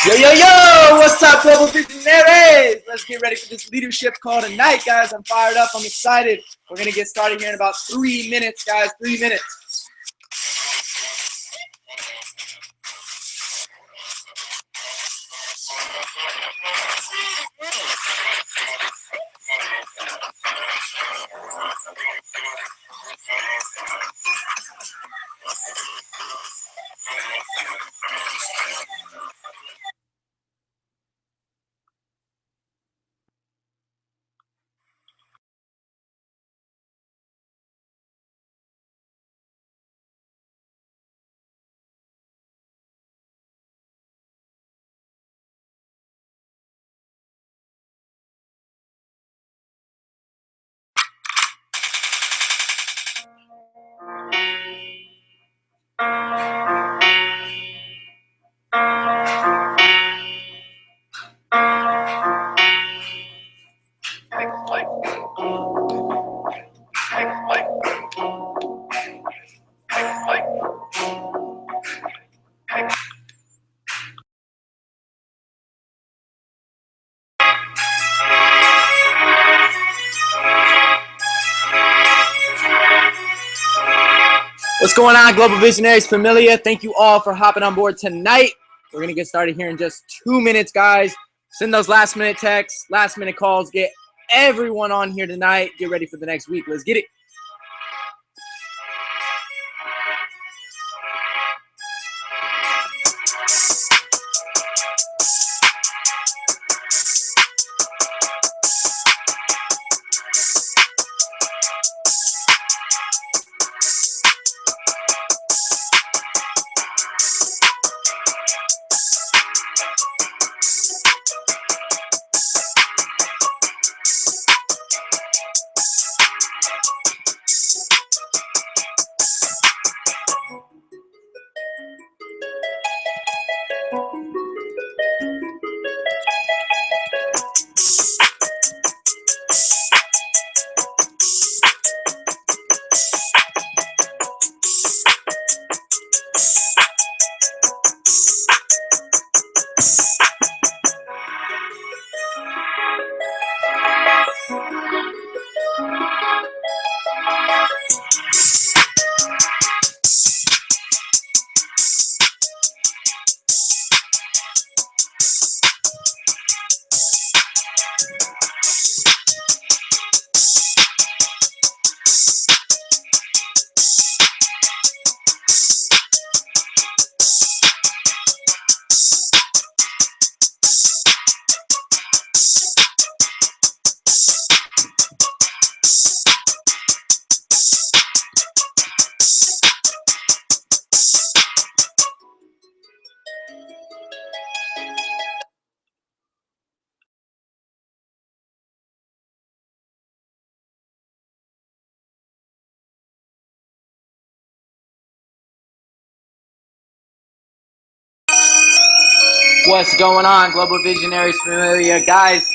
Yo, yo, yo! What's up, Global Visionaries? Let's get ready for this leadership call tonight, guys. I'm fired up. I'm excited. We're going to get started here in about 3 minutes, guys. 3 minutes. What's going on, Global Visionaries Familia? Thank you all for hopping on board tonight. We're going to get started here in just 2 minutes, guys. Send those last-minute texts, last-minute calls. Get everyone on here tonight. Get ready for the next week. Let's get it. What's going on, Global Visionaries Familia? Guys,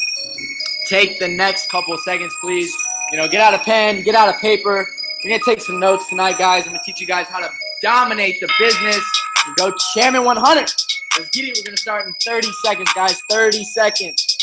take the next couple seconds, please. Get out a pen, get out a paper. We're going to take some notes tonight, guys. I'm going to teach you guys how to dominate the business and go Chairman 100. Let's get it. We're going to start in 30 seconds, guys. 30 seconds.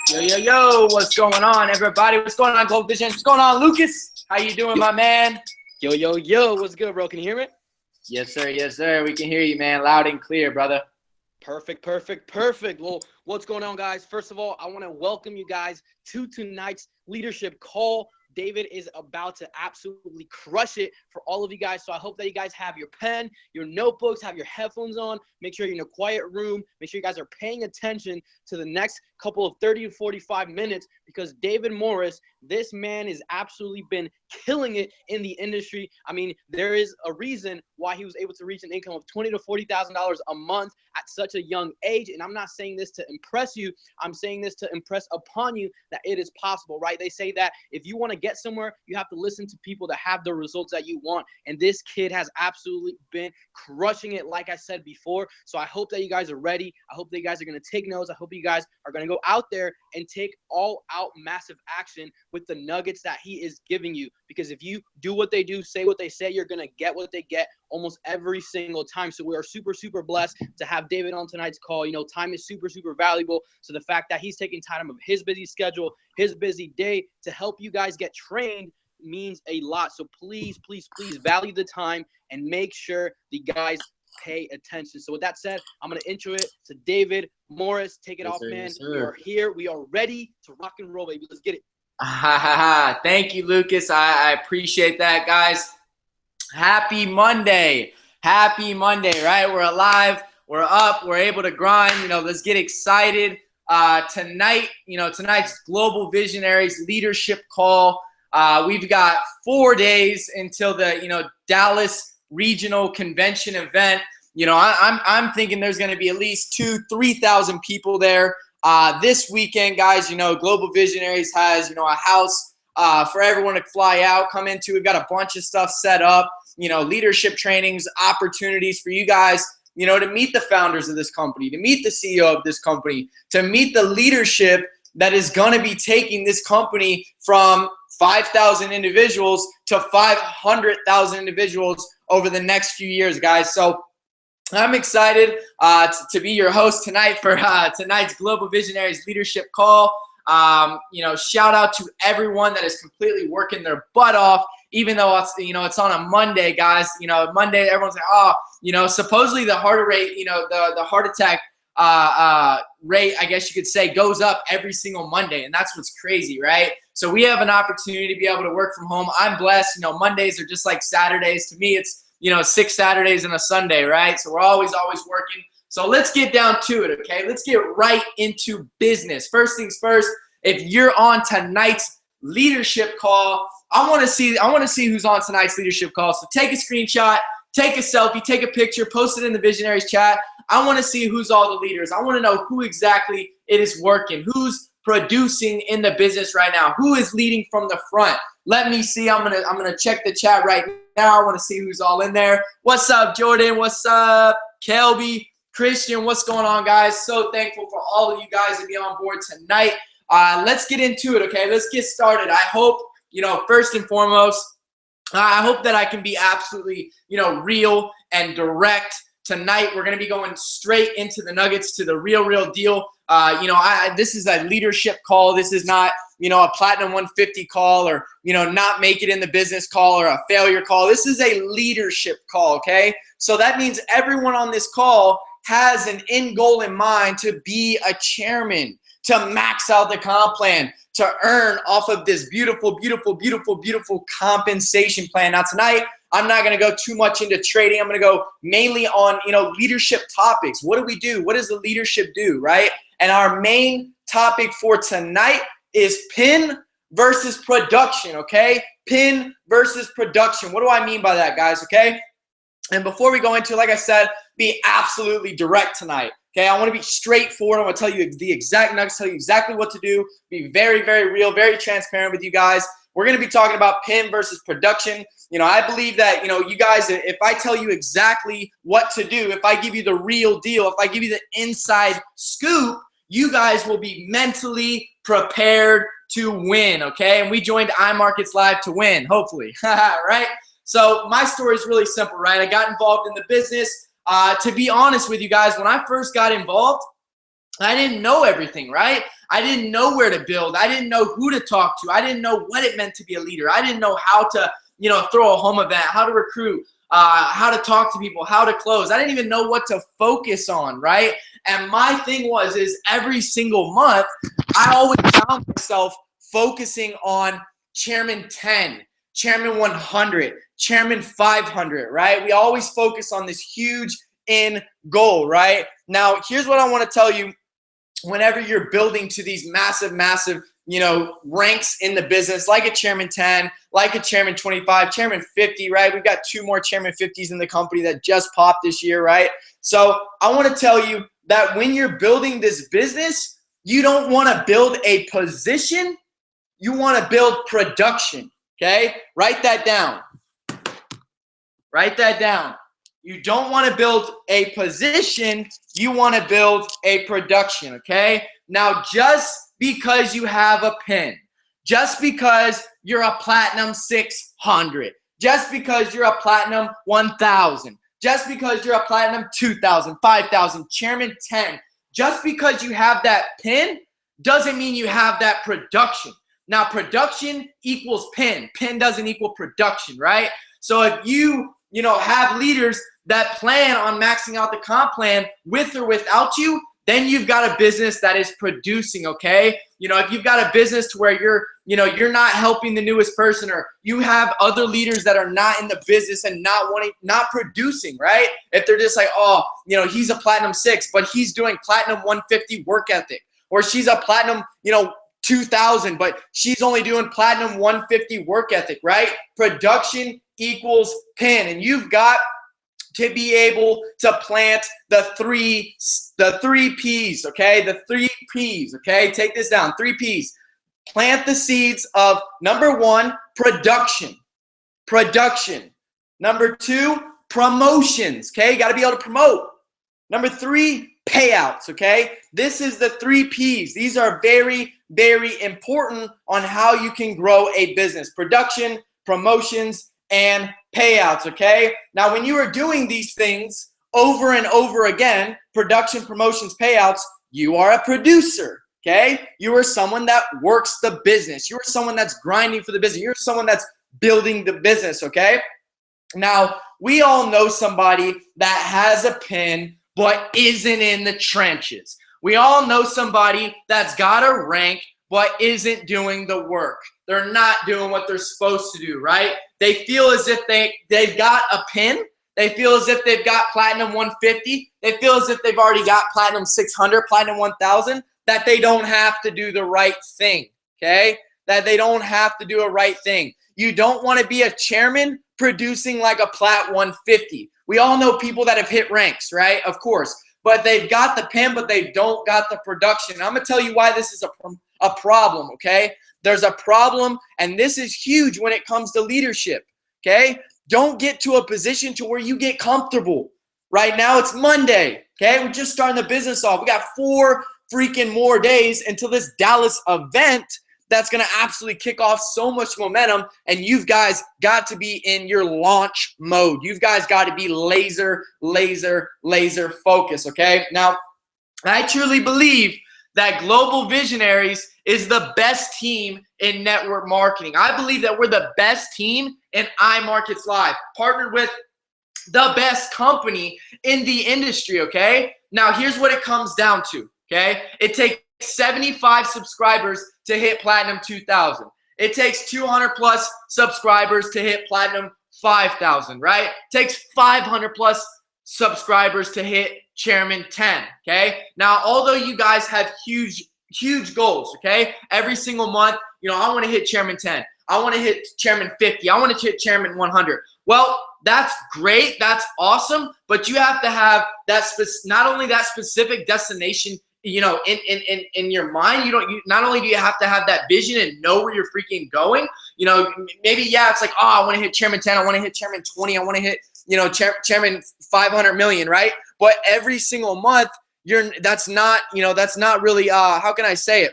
Yo, yo, yo, what's going on, everybody? What's going on, Global Vision? What's going on, Lucas? How you doing, my man? Yo, yo, yo, what's good, bro? Can you hear me? Yes, sir. Yes, sir. We can hear you, man. Loud and clear, brother. Perfect. Well, what's going on, guys? First of all, I want to welcome you guys to tonight's leadership call. David is about to absolutely crush it for all of you guys. So I hope that you guys have your pen, your notebooks, have your headphones on. Make sure you're in a quiet room. Make sure you guys are paying attention to the next couple of 30 to 45 minutes because David Morris, this man has absolutely been killing it in the industry. I mean, there is a reason why he was able to reach an income of $20,000 to $40,000 a month at such a young age. And I'm not saying this to impress you. I'm saying this to impress upon you that it is possible, right? They say that if you want to get somewhere, you have to listen to people that have the results that you want. And this kid has absolutely been crushing it, like I said before. So I hope that you guys are ready. I hope that you guys are going to take notes. I hope you guys are going to go out there and take all out massive action with the nuggets that he is giving you. Because if you do what they do, say what they say, you're going to get what they get almost every single time. So we are super, super blessed to have David on tonight's call. You know, time is super, super valuable. So the fact that he's taking time of his busy schedule, his busy day to help you guys get trained means a lot. So please, please, please value the time and make sure the guys pay attention. So with that said, I'm going to intro it to David Morris. Take it off, sir, man. yes, sir. We are here. We are ready to rock and roll, baby. Let's get it. Thank you, Lucas. I appreciate that, guys. Happy Monday. Happy Monday, right? We're alive. We're up. We're able to grind. You know, let's get excited. Tonight, tonight's Global Visionaries Leadership Call. We've got 4 days until the, Dallas Regional Convention event. I'm thinking there's going to be at least 2,000-3,000 people there. This weekend, guys, Global Visionaries has, a house for everyone to fly out, come into. We've got a bunch of stuff set up, leadership trainings, opportunities for you guys, to meet the founders of this company, to meet the CEO of this company, to meet the leadership that is going to be taking this company from 5,000 individuals to 500,000 individuals over the next few years, guys. So I'm excited to be your host tonight for tonight's Global Visionaries Leadership Call. Shout out to everyone that is completely working their butt off, even though it's on a Monday, guys. Monday, everyone's like, supposedly the heart rate, the heart attack rate, I guess you could say, goes up every single Monday, and that's what's crazy, right? So we have an opportunity to be able to work from home. I'm blessed. Mondays are just like Saturdays. To me, it's 6 Saturdays and a Sunday, right? So we're always working. So let's get down to it, okay? Let's get right into business. First things first, if you're on tonight's leadership call, I want to see who's on tonight's leadership call. So take a screenshot, take a selfie, take a picture, post it in the Visionaries chat. I want to see who's all the leaders. I want to know who exactly it is working, who's producing in the business right now, who is leading from the front. Let me see. I'm gonna check the chat right now. I want to see who's all in there. What's up, Jordan? What's up, Kelby? Christian, what's going on, guys? So thankful for all of you guys to be on board tonight. Let's get into it, okay? Let's get started. I hope, first and foremost, I hope that I can be absolutely, real and direct. Tonight, we're going to be going straight into the nuggets, to the real deal. This is a leadership call. This is not, a Platinum 150 call, or, not make it in the business call, or a failure call. This is a leadership call, okay? So that means everyone on this call has an end goal in mind to be a chairman, to max out the comp plan, to earn off of this beautiful compensation plan. Now tonight, I'm not going to go too much into trading. I'm going to go mainly on, leadership topics. What do we do? What does the leadership do, right? And our main topic for tonight is pin versus production, okay? Pin versus production. What do I mean by that, guys, okay? And before we go into, like I said, be absolutely direct tonight. Okay, I want to be straightforward. I want to tell you the exact nuggets, tell you exactly what to do, be very, very real, very transparent with you guys. We're going to be talking about pin versus production. I believe that, you guys, if I tell you exactly what to do, if I give you the real deal, if I give you the inside scoop, you guys will be mentally prepared to win, okay? And we joined iMarkets Live to win, hopefully, right? So my story is really simple, right? I got involved in the business. To be honest with you guys, when I first got involved, I didn't know everything, right? I didn't know where to build. I didn't know who to talk to. I didn't know what it meant to be a leader. I didn't know how to, throw a home event, how to recruit, how to talk to people, how to close. I didn't even know what to focus on, right? And my thing is every single month, I always found myself focusing on Chairman 10, Chairman 100, Chairman 500, right? We always focus on this huge end goal, right? Now, here's what I want to tell you. Whenever you're building to these massive, ranks in the business, like a Chairman 10, like a Chairman 25, Chairman 50, right? We've got 2 more Chairman 50s in the company that just popped this year, right? So I want to tell you that when you're building this business, you don't want to build a position. You want to build production, okay? Write that down. Write that down. You don't want to build a position, you want to build a production, okay? Now, just because you have a pin, just because you're a platinum 600, just because you're a platinum 1000, just because you're a platinum 2000, 5000, Chairman 10, just because you have that pin doesn't mean you have that production. Now, production equals pin. Pin doesn't equal production, right? So if you have leaders that plan on maxing out the comp plan with or without you, then you've got a business that is producing, okay? If you've got a business to where you're not helping the newest person, or you have other leaders that are not in the business and not producing, right? If they're just like, oh, he's a platinum 6, but he's doing platinum 150 work ethic, or she's a platinum, 2000, but she's only doing platinum 150 work ethic, right? Production equals pin, and you've got to be able to plant the three P's, okay? The 3 P's, okay? Take this down, 3 P's. Plant the seeds of, number 1, production. Production. Number 2, promotions, okay? You got to be able to promote. Number 3, payouts, okay? This is the 3 P's. These are very, very important on how you can grow a business. Production, promotions, and payouts, okay? Now, when you are doing these things over and over again, production, promotions, payouts, you are a producer, okay? You are someone that works the business. You are someone that's grinding for the business. You're someone that's building the business, okay? Now, we all know somebody that has a pin but isn't in the trenches. We all know somebody that's got a rank but isn't doing the work. They're not doing what they're supposed to do, right? They feel as if they've got a pin. They feel as if they've got platinum 150. They feel as if they've already got platinum 600, platinum 1000, that they don't have to do the right thing, okay? That they don't have to do a right thing. You don't want to be a chairman producing like a plat 150. We all know people that have hit ranks, right? Of course. But they've got the pin, but they don't got the production. I'm going to tell you why this is a problem, okay? There's a problem, and this is huge when it comes to leadership, okay? Don't get to a position to where you get comfortable. Right now, it's Monday, okay? We're just starting the business off. We got 4 freaking more days until this Dallas event that's going to absolutely kick off so much momentum, and you've guys got to be in your launch mode. You've guys got to be laser focused, okay? Now, I truly believe that Global Visionaries is the best team in network marketing. I believe that we're the best team in iMarkets Live, partnered with the best company in the industry, okay? Now, here's what it comes down to, okay? It takes 75 subscribers to hit platinum 2000. It takes 200 plus subscribers to hit platinum 5000, right? It takes 500 plus subscribers to hit Chairman 10, okay? Now, although you guys have huge goals, okay? Every single month, I want to hit Chairman 10. I want to hit Chairman 50. I want to hit Chairman 100. Well, that's great. That's awesome. But you have to have that not only that specific destination, in your mind. Not only do you have to have that vision and know where you're freaking going, maybe, it's like, oh, I want to hit Chairman 10. I want to hit Chairman 20. I want to hit, Chairman 500 million, right? But every single month, that's not really, how can I say it?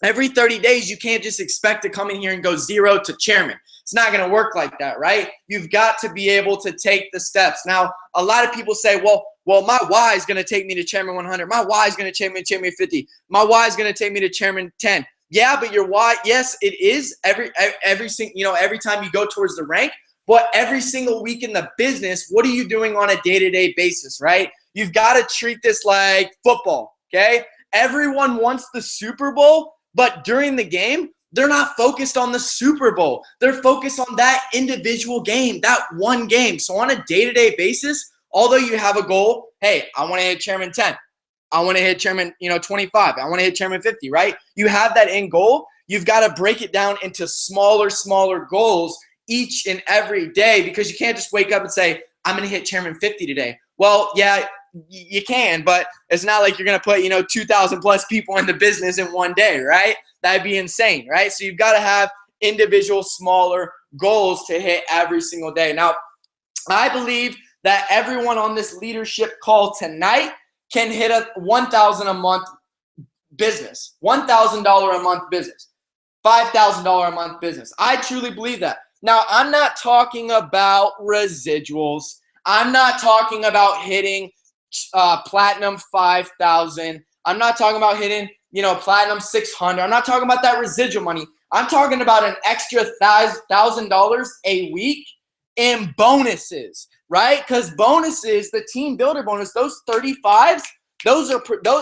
Every 30 days, you can't just expect to come in here and go 0 to chairman. It's not going to work like that, right? You've got to be able to take the steps. Now, a lot of people say, well, well, my why is going to take me to Chairman 100. My why is going to take me to Chairman 50. My why is going to take me to Chairman 10. Yeah, but your why, yes, it is every time you go towards the rank, but every single week in the business, what are you doing on a day-to-day basis, right? You've got to treat this like football, okay? Everyone wants the Super Bowl, but during the game, they're not focused on the Super Bowl. They're focused on that individual game, that one game. So on a day-to-day basis, although you have a goal, hey, I want to hit Chairman 10. I want to hit Chairman, 25. I want to hit Chairman 50, right? You have that end goal. You've got to break it down into smaller goals each and every day, because you can't just wake up and say, I'm going to hit Chairman 50 today. Well, yeah, you can, but it's not like you're going to put, 2,000 plus people in the business in one day, right? That'd be insane, right? So you've got to have individual smaller goals to hit every single day. Now, I believe that everyone on this leadership call tonight can hit a $1,000 a month business, $1,000 a month business, $5,000 a month business. I truly believe that. Now, I'm not talking about residuals. I'm not talking about hitting platinum 5,000. I'm not talking about hitting, platinum 600. I'm not talking about that residual money. I'm talking about an extra $1,000 a week in bonuses, right? Because bonuses, the team builder bonus, those 35s,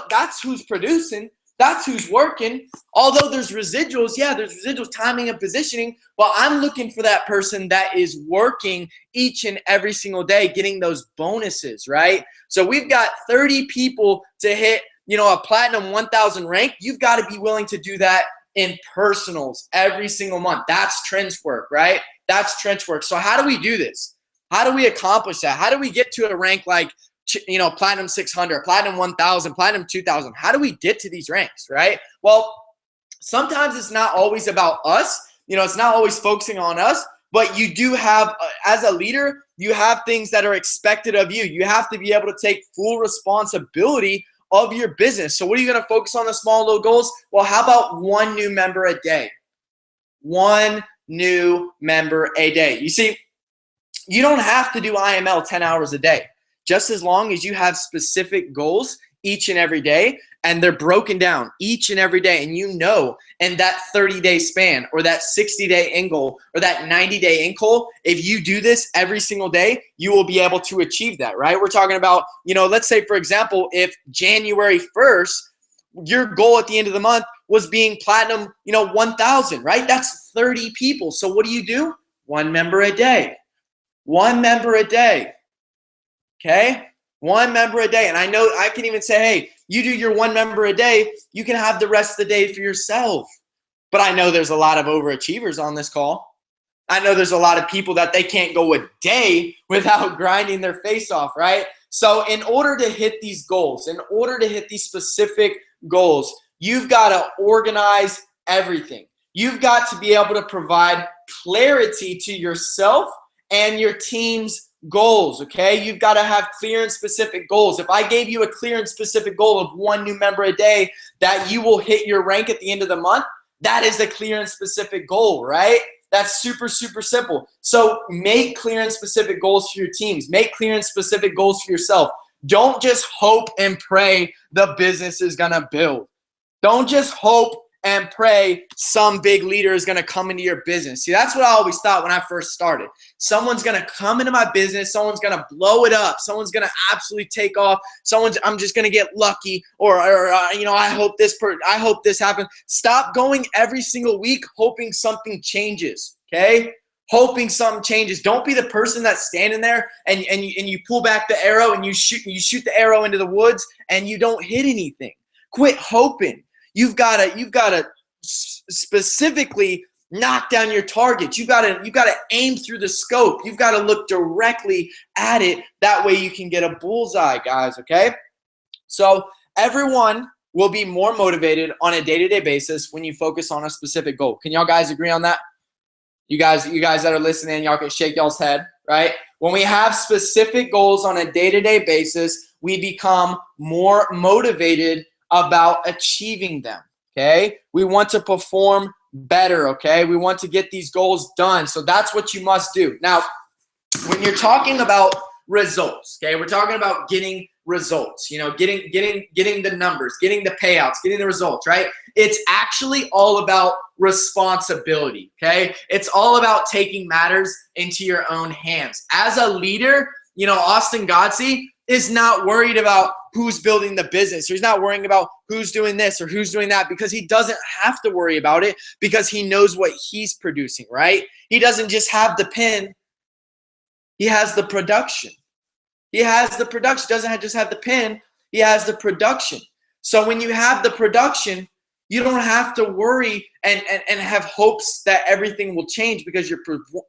that's who's producing. That's who's working. Although there's residuals, there's residuals, timing and positioning, but I'm looking for that person that is working each and every single day, getting those bonuses, right? So we've got 30 people to hit, a platinum 1,000 rank. You've got to be willing to do that in personals every single month. That's trench work, right? That's trench work. So how do we do this? How do we accomplish that? How do we get to a rank like platinum 600, platinum 1,000, platinum 2,000? How do we get to these ranks, right? Well, sometimes it's not always about us. It's not always focusing on us, but you do have, as a leader, you have things that are expected of you. You have to be able to take full responsibility of your business. So what are you going to focus on, the small, low goals? Well, how about one new member a day? One new member a day. You see, you don't have to do IML 10 hours a day. Just as long as you have specific goals each and every day, and they're broken down each and every day, and in that 30-day span or that 60-day end goal or that 90-day end goal, if you do this every single day, you will be able to achieve that, right? We're talking about, let's say, for example, if January 1st, your goal at the end of the month was being platinum, 1,000, right? That's 30 people. So what do? One member a day. One member a day. Okay? One member a day. And I know I can even say, hey, you do your one member a day, you can have the rest of the day for yourself. But I know there's a lot of overachievers on this call. I know there's a lot of people that they can't go a day without grinding their face off, right? So in order to hit these goals, in order to hit these specific goals, you've got to organize everything. You've got to be able to provide clarity to yourself and your team's goals, okay? You've got to have clear and specific goals. If I gave you a clear and specific goal of one new member a day that you will hit your rank at the end of the month, that is a clear and specific goal, right? That's super, super simple. So make clear and specific goals for your teams. Make clear and specific goals for yourself. Don't just hope and pray the business is going to build. Don't just hope and pray some big leader is going to come into your business. See, that's what I always thought when I first started. Someone's going to come into my business. Someone's going to blow it up. Someone's going to absolutely take off. I'm just going to get lucky, or I hope this happens. Stop going every single week hoping something changes, okay? Hoping something changes. Don't be the person that's standing there and you pull back the arrow and you shoot the arrow into the woods and you don't hit anything. Quit hoping. You've got to specifically knock down your targets. You've got to aim through the scope. You've got to look directly at it. That way you can get a bullseye, guys, okay? So everyone will be more motivated on a day-to-day basis when you focus on a specific goal. Can y'all guys agree on that? You guys that are listening, y'all can shake y'all's head, right? When we have specific goals on a day-to-day basis, we become more motivated about achieving them, okay? We want to perform better, okay? We want to get these goals done. So that's what you must do. Now, when you're talking about results, okay, we're talking about getting results, getting the numbers, getting the payouts, getting the results, right? It's actually all about responsibility, okay? It's all about taking matters into your own hands. As a leader, Austin Godsey is not worried about who's building the business. He's not worrying about who's doing this or who's doing that, because he doesn't have to worry about it, because he knows what he's producing, right? He doesn't just have the pen. He has the production. He has the production. Doesn't just have the pen. He has the production. So when you have the production, you don't have to worry and have hopes that everything will change, because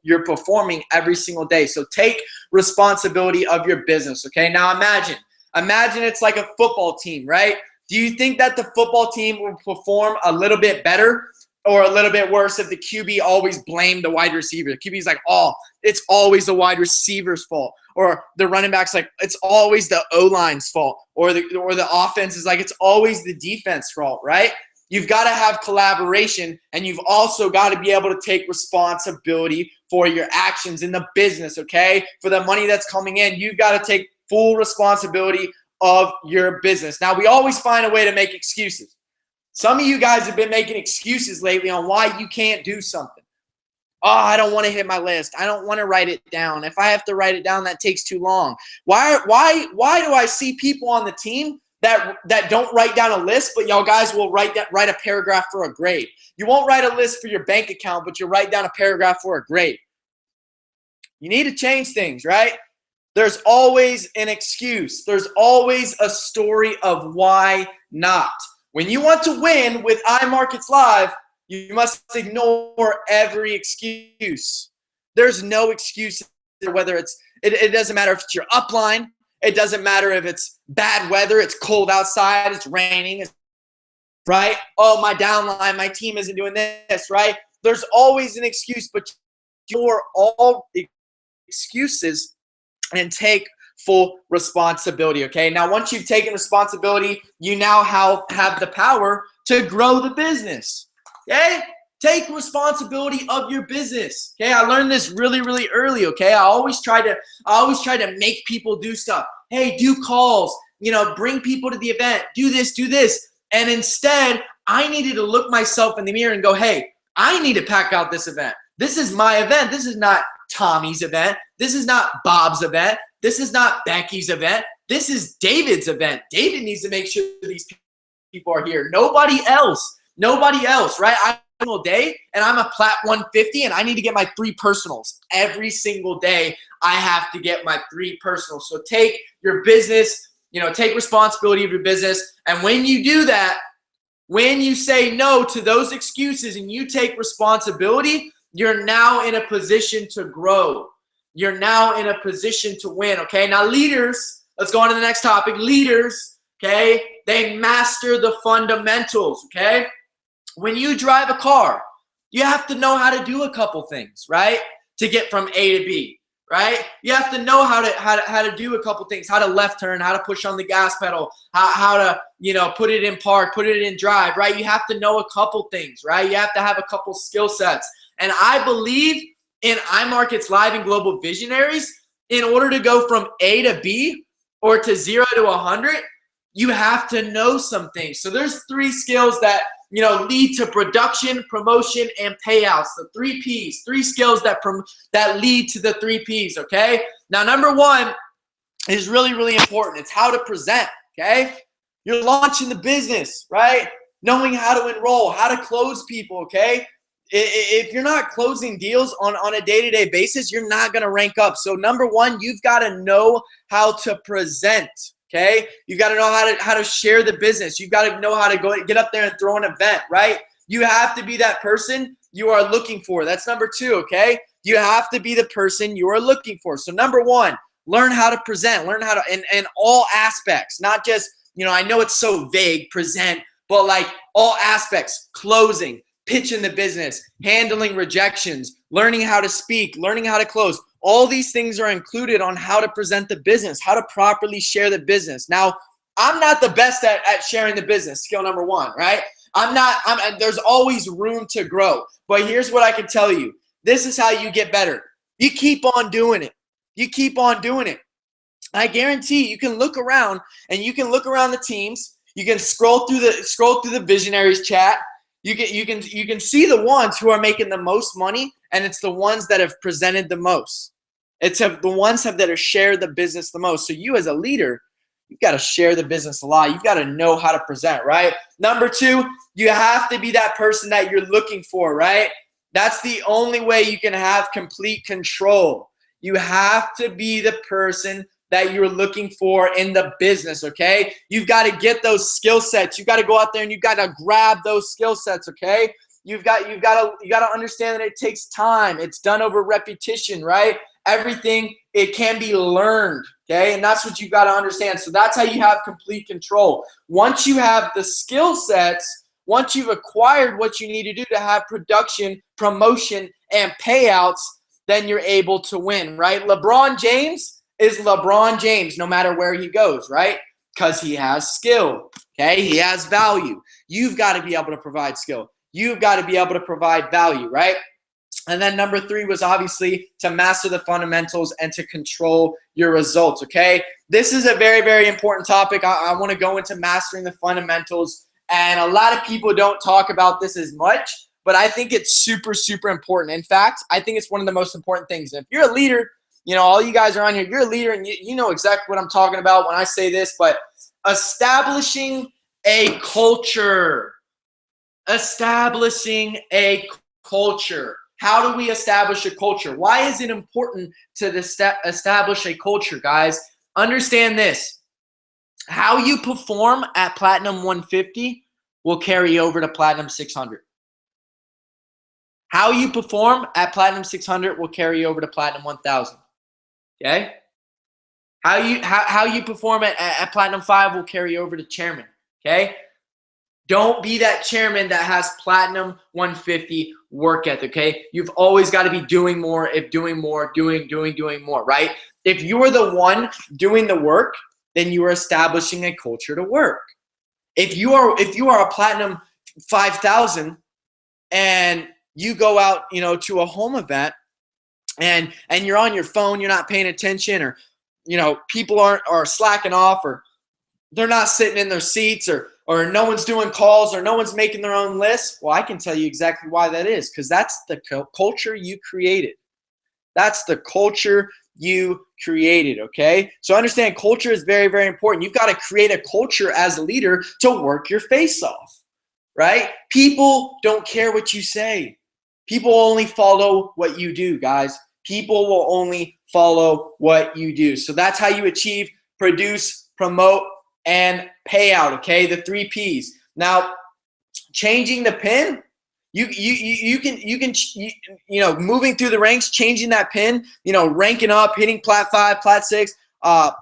you're performing every single day. So take responsibility of your business, okay? Now imagine it's like a football team, right? Do you think that the football team will perform a little bit better or a little bit worse if the QB always blamed the wide receiver? The QB's like, oh, it's always the wide receiver's fault. Or the running back's like, it's always the O-line's fault. Or the offense is like, it's always the defense's fault, right? You've got to have collaboration, and you've also got to be able to take responsibility for your actions in the business, okay? For the money that's coming in, you've got to take full responsibility of your business. Now, we always find a way to make excuses. Some of you guys have been making excuses lately on why you can't do something. Oh, I don't want to hit my list. I don't want to write it down. If I have to write it down, that takes too long. Why do I see people on the team that don't write down a list, but y'all guys will write a paragraph for a grade? You won't write a list for your bank account, but you write down a paragraph for a grade. You need to change things, right? There's always an excuse. There's always a story of why not. When you want to win with iMarkets Live, you must ignore every excuse. There's no excuse, whether it doesn't matter if it's your upline. It doesn't matter if it's bad weather, it's cold outside, it's raining, right? Oh, my downline, my team isn't doing this, right? There's always an excuse, but ignore all excuses and take full responsibility, okay? Now, once you've taken responsibility, you now have the power to grow the business, okay? Take responsibility of your business, okay? I learned this really, really early, okay? I always try to make people do stuff. Hey, do calls, bring people to the event, do this. And instead, I needed to look myself in the mirror and go, hey, I need to pack out this event. This is my event. This is not Tommy's event. This is not Bob's event. This is not Becky's event. This is David's event. David needs to make sure these people are here. Nobody else, right? I'm a single day, and I'm a Plat 150, and I need to get my 3 personals. Every single day, I have to get my 3 personals. So take your business, take responsibility of your business. And when you do that, when you say no to those excuses and you take responsibility, you're now in a position to grow. You're now in a position to win, okay? Now, leaders, let's go on to the next topic. Leaders, okay, they master the fundamentals, okay? When you drive a car, you have to know how to do a couple things, right? To get from A to B, right? You have to know how to do a couple things, how to left turn, how to push on the gas pedal, how to, put it in park, put it in drive, right? You have to know a couple things, right? You have to have a couple skill sets. And I believe in iMarkets Live and Global Visionaries, in order to go from A to B or to 0 to 100, you have to know some things. So there's 3 skills that, lead to production, promotion, and payouts. The 3 Ps, 3 skills that lead to the 3 Ps, okay? Now, number 1 is really, really important. It's how to present, okay? You're launching the business, right? Knowing how to enroll, how to close people, okay? If you're not closing deals on a day-to-day basis, you're not going to rank up. So number 1, you've got to know how to present, okay? You've got to know how to share the business. You've got to know how to get up there and throw an event, right? You have to be that person you are looking for. That's number 2, okay? You have to be the person you are looking for. So number 1, learn how to present. Learn how to, in all aspects, not just, I know it's so vague, present, but like all aspects, closing, pitching the business, handling rejections, learning how to speak, learning how to close. All these things are included on how to present the business, how to properly share the business. Now, I'm not the best at sharing the business, skill number 1, right? There's always room to grow. But here's what I can tell you. This is how you get better. You keep on doing it. You keep on doing it. I guarantee you can look around and you can look around the teams. You can scroll through the visionaries chat. You can see the ones who are making the most money, and it's the ones that have presented the most. It's the ones that have shared the business the most. So you as a leader, you've got to share the business a lot. You've got to know how to present, right? Number two, you have to be that person that you're looking for, right? That's the only way you can have complete control. You have to be the person that you're looking for in the business, okay? You've got to get those skill sets. You've got to go out there and you've got to grab those skill sets, okay? You got to understand that it takes time. It's done over repetition, right? Everything, it can be learned, okay? And that's what you got to understand. So that's how you have complete control. Once you have the skill sets, once you've acquired what you need to do to have production, promotion, and payouts, then you're able to win, right? LeBron James is LeBron James no matter where he goes, right? Because he has skill, okay? He has value. You've got to be able to provide skill. You've got to be able to provide value, right? And then number three was obviously to master the fundamentals and to control your results, okay? This is a very, very important topic. I want to go into mastering the fundamentals, and a lot of people don't talk about this as much, but I think it's super, super important. In fact, I think it's one of the most important things. If you're a leader, you know, all you guys are on here, you're a leader, and you know exactly what I'm talking about when I say this, but establishing a culture. Establishing a culture. How do we establish a culture? Why is it important to establish a culture, guys? Understand this. How you perform at Platinum 150 will carry over to Platinum 600. How you perform at Platinum 600 will carry over to Platinum 1000. Okay? How you perform at Platinum 5 will carry over to Chairman. Okay? Don't be that chairman that has Platinum 150 work ethic, okay? You've always got to be doing more, doing more, right? If you are the one doing the work, then you are establishing a culture to work. If you are a Platinum 5000 and you go out, you know, to a home event and you're on your phone, you're not paying attention, or you know, people are slacking off, or they're not sitting in their seats, or no one's doing calls, or no one's making their own list. Well, I can tell you exactly why that is, because that's the culture you created. That's the culture you created, okay? So understand culture is very, very important. You've got to create a culture as a leader to work your face off, right? People don't care what you say. People only follow what you do, guys. People will only follow what you do. So that's how you achieve, produce, promote, and payout, okay? The 3 P's. Now, changing the pin, you know, moving through the ranks, changing that pin, you know, ranking up, hitting Plat 5, Plat 6,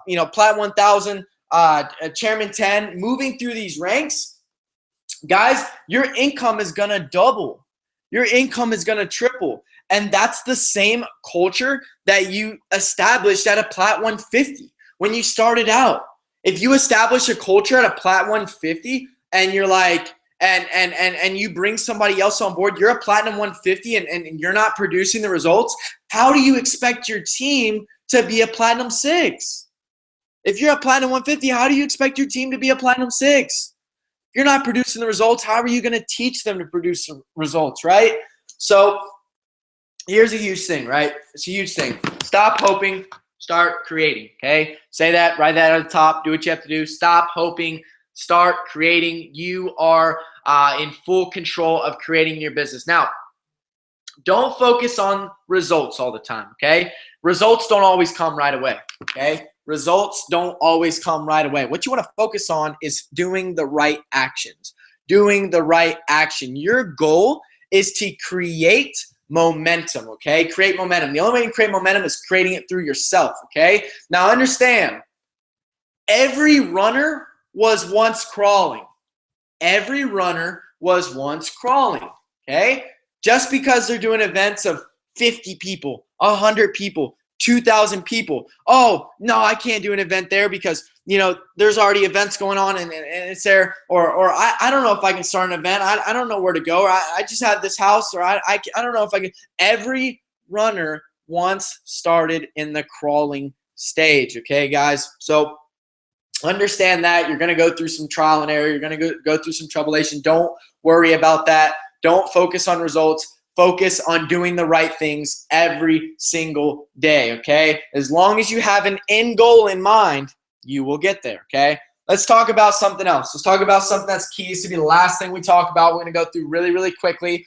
you know, Plat 1000, Chairman 10, moving through these ranks, guys, your income is going to double. Your income is going to triple. And that's the same culture that you established at a Plat 150 when you started out. If you establish a culture at a Plat 150 and you're like, and you bring somebody else on board, you're a Platinum 150 and you're not producing the results, how do you expect your team to be a Platinum 6? If you're a Platinum 150, how do you expect your team to be a Platinum 6? If you're not producing the results, how are you going to teach them to produce the results, right? So here's a huge thing, right? It's a huge thing. Stop hoping, start creating, okay? Say that, write that at the top, do what you have to do. Stop hoping, start creating. You are in full control of creating your business. Now, don't focus on results all the time, okay? Results don't always come right away, okay? Results don't always come right away. What you want to focus on is doing the right actions, doing the right action. Your goal is to create momentum, okay? Create momentum. The only way you create momentum is creating it through yourself, okay? Now understand, every runner was once crawling. Every runner was once crawling, okay? Just because they're doing events of 50 people, 100 people, 2,000 people. Oh, no, I can't do an event there because, you know, there's already events going on and it's there. Or I don't know if I can start an event. I don't know where to go. Or I just have this house, or I don't know if I can. Every runner once started in the crawling stage. Okay, guys? So understand that you're going to go through some trial and error. You're going to go through some tribulation. Don't worry about that. Don't focus on results. Focus on doing the right things every single day, okay? As long as you have an end goal in mind, you will get there, okay? Let's talk about something else. Let's talk about something that's key. This will be the last thing we talk about. We're going to go through really, really quickly.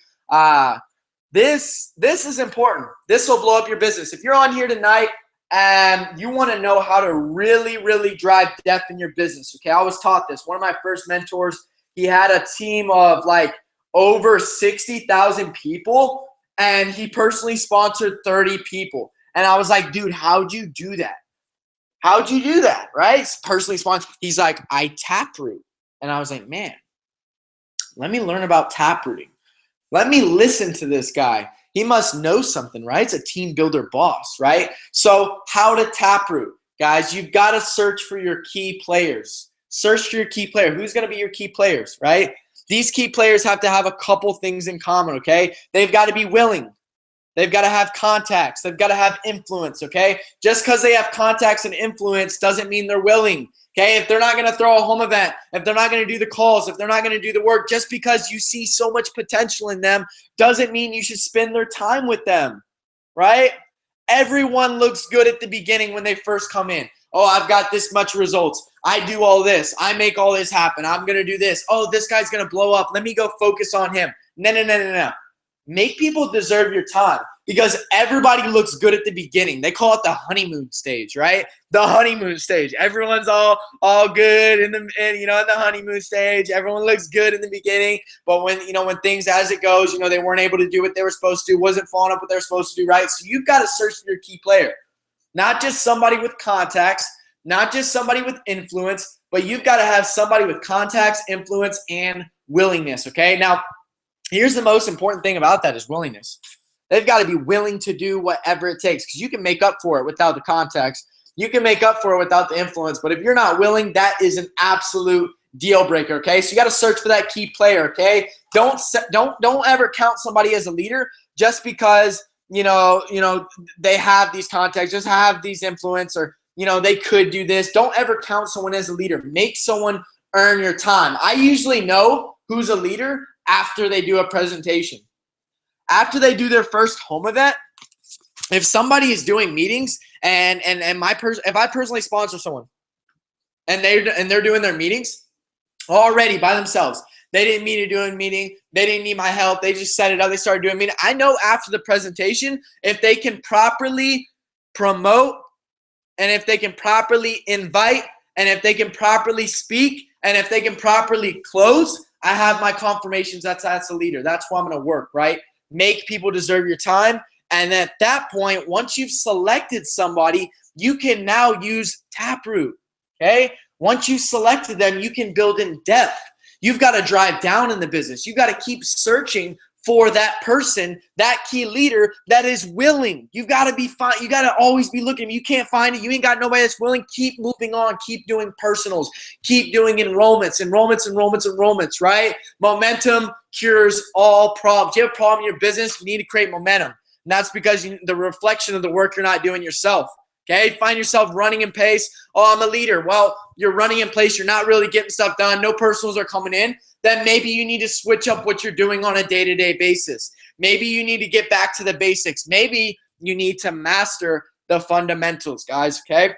This is important. This will blow up your business. If you're on here tonight and you want to know how to really, really drive depth in your business, okay? I was taught this. One of my first mentors, he had a team of like over 60,000 people, and he personally sponsored 30 people. And I was like, dude, how'd you do that? How'd you do that, right? Personally sponsored. He's like, I taproot. And I was like, man, let me learn about taprooting. Let me listen to this guy. He must know something, right? It's a team builder boss, right? So how to taproot. Guys, you've got to search for your key players. Search for your key player. Who's going to be your key players, right? These key players have to have a couple things in common, okay? They've got to be willing. They've got to have contacts. They've got to have influence, okay? Just because they have contacts and influence doesn't mean they're willing, okay? If they're not going to throw a home event, if they're not going to do the calls, if they're not going to do the work, just because you see so much potential in them doesn't mean you should spend their time with them, right? Everyone looks good at the beginning when they first come in. Oh, I've got this much results. I do all this. I make all this happen. I'm going to do this. Oh, this guy's going to blow up. Let me go focus on him. No. Make people deserve your time, because everybody looks good at the beginning. They call it the honeymoon stage, right? The honeymoon stage. Everyone's all good in the honeymoon stage. Everyone looks good in the beginning, but when things as it goes, they weren't able to do what they were supposed to, wasn't following up what they're supposed to do, right? So you've got to search for your key player. Not just somebody with contacts, not just somebody with influence, but you've got to have somebody with contacts, influence, and willingness, okay? Now, here's the most important thing about that is willingness. They've got to be willing to do whatever it takes, because you can make up for it without the contacts. You can make up for it without the influence, but if you're not willing, that is an absolute deal breaker, okay? So you got to search for that key player, okay? Don't ever count somebody as a leader just because they have these contacts, just have these influence, or they could do this. Don't ever count someone as a leader. Make someone earn your time. I usually know who's a leader after they do a presentation. After they do their first home event, if somebody is doing meetings and if I personally sponsor someone and they're doing their meetings already by themselves, they didn't need to do a meeting, they didn't need my help, they just set it up, they started doing a meeting. I know after the presentation, if they can properly promote, and if they can properly invite, and if they can properly speak, and if they can properly close, I have my confirmations that's a leader. That's why I'm going to work, right? Make people deserve your time. And at that point, once you've selected somebody, you can now use Taproot, okay? Once you've selected them, you can build in depth. You've got to drive down in the business. You've got to keep searching for that person, that key leader that is willing. You've got to be fine. You got to always be looking. You can't find it. You ain't got nobody that's willing. Keep moving on. Keep doing personals. Keep doing enrollments, right? Momentum cures all problems. You have a problem in your business, you need to create momentum. And that's because the reflection of the work you're not doing yourself. Okay, find yourself running in pace. Oh, I'm a leader. Well, you're running in place. You're not really getting stuff done. No personals are coming in. Then maybe you need to switch up what you're doing on a day-to-day basis. Maybe you need to get back to the basics. Maybe you need to master the fundamentals, guys. Okay.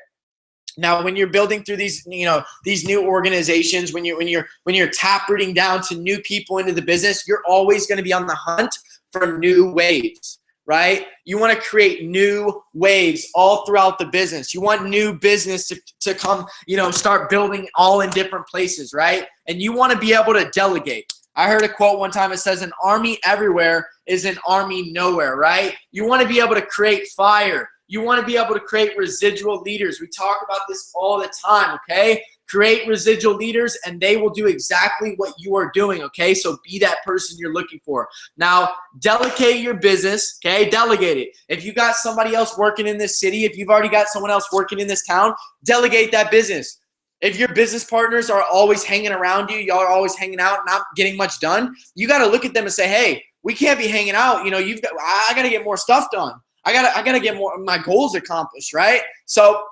Now, when you're building through these new organizations, when you're taprooting down to new people into the business, you're always going to be on the hunt for new waves. Right? You want to create new waves all throughout the business. You want new business to come, start building all in different places, right? And you want to be able to delegate. I heard a quote one time. It says, an army everywhere is an army nowhere, right? You want to be able to create fire. You want to be able to create residual leaders. We talk about this all the time, okay? Create residual leaders, and they will do exactly what you are doing, okay? So be that person you're looking for. Now, delegate your business, okay? Delegate it. If you got somebody else working in this city, if you've already got someone else working in this town, delegate that business. If your business partners are always hanging around you, y'all are always hanging out, not getting much done, you got to look at them and say, hey, we can't be hanging out. I got to get more stuff done. I got to get more my goals accomplished, right? So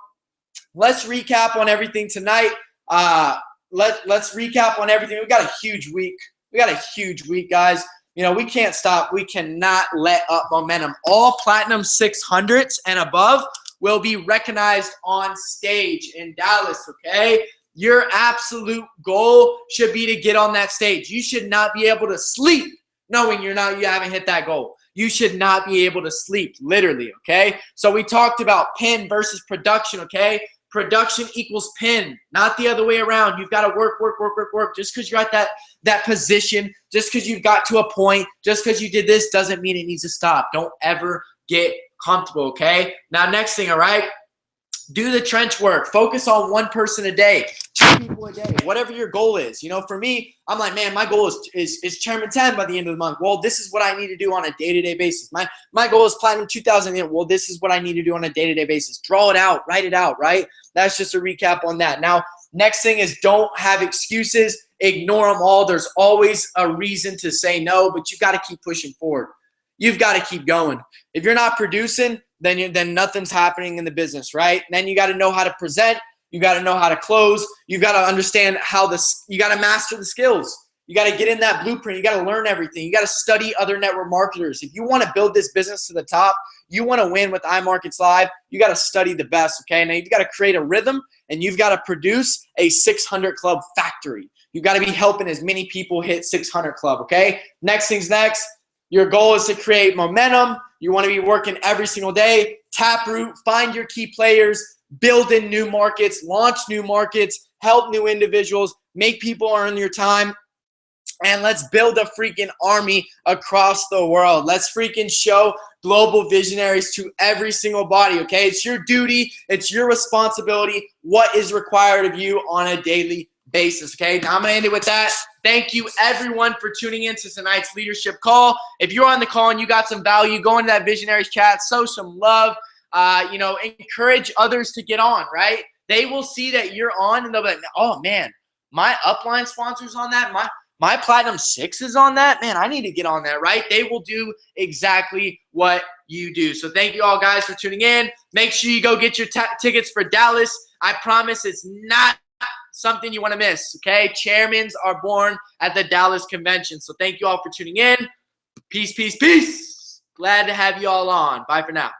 let's recap on everything tonight. Let's recap on everything. We got a huge week. We got a huge week, guys. You know, we can't stop. We cannot let up momentum. All Platinum 600s and above will be recognized on stage in Dallas, okay? Your absolute goal should be to get on that stage. You should not be able to sleep knowing you haven't hit that goal. You should not be able to sleep, literally, okay? So we talked about pin versus production, okay? Production equals pin, not the other way around. You've got to work. Just because you're at that position, just because you've got to a point, just because you did this doesn't mean it needs to stop. Don't ever get comfortable, okay? Now, next thing, all right? Do the trench work. Focus on one person a day, 2 people a day, whatever your goal is. You know, for me, I'm like, man, my goal is Chairman 10 by the end of the month. Well, this is what I need to do on a day-to-day basis. My goal is Platinum 2000. Well, this is what I need to do on a day-to-day basis. Draw it out, write it out, right? That's just a recap on that. Now, next thing is don't have excuses. Ignore them all. There's always a reason to say no, but you've got to keep pushing forward. You've got to keep going. If you're not producing, then nothing's happening in the business, right? And then you got to know how to present. You got to know how to close. You got to understand you got to master the skills. You got to get in that blueprint. You got to learn everything. You got to study other network marketers. If you want to build this business to the top, you want to win with iMarkets Live, you got to study the best, okay? Now, you've got to create a rhythm, and you've got to produce a 600 Club factory. You've got to be helping as many people hit 600 Club, okay? Next thing's next. Your goal is to create momentum. You want to be working every single day. Taproot, find your key players, build in new markets, launch new markets, help new individuals, make people earn your time, and let's build a freaking army across the world. Let's freaking show global visionaries to every single body, okay? It's your duty. It's your responsibility. What is required of you on a daily basis, okay? Now, I'm going to end it with that. Thank you, everyone, for tuning in to tonight's leadership call. If you're on the call and you got some value, go into that Visionaries chat, show some love, you know, encourage others to get on, right? They will see that you're on, and they'll be like, oh, man, my upline sponsor's on that. My Platinum 6 is on that. Man, I need to get on that, right? They will do exactly what you do. So thank you all, guys, for tuning in. Make sure you go get your tickets for Dallas. I promise it's not something you want to miss, okay? Chairmans are born at the Dallas convention. So thank you all for tuning in. Peace, peace, peace. Glad to have you all on. Bye for now.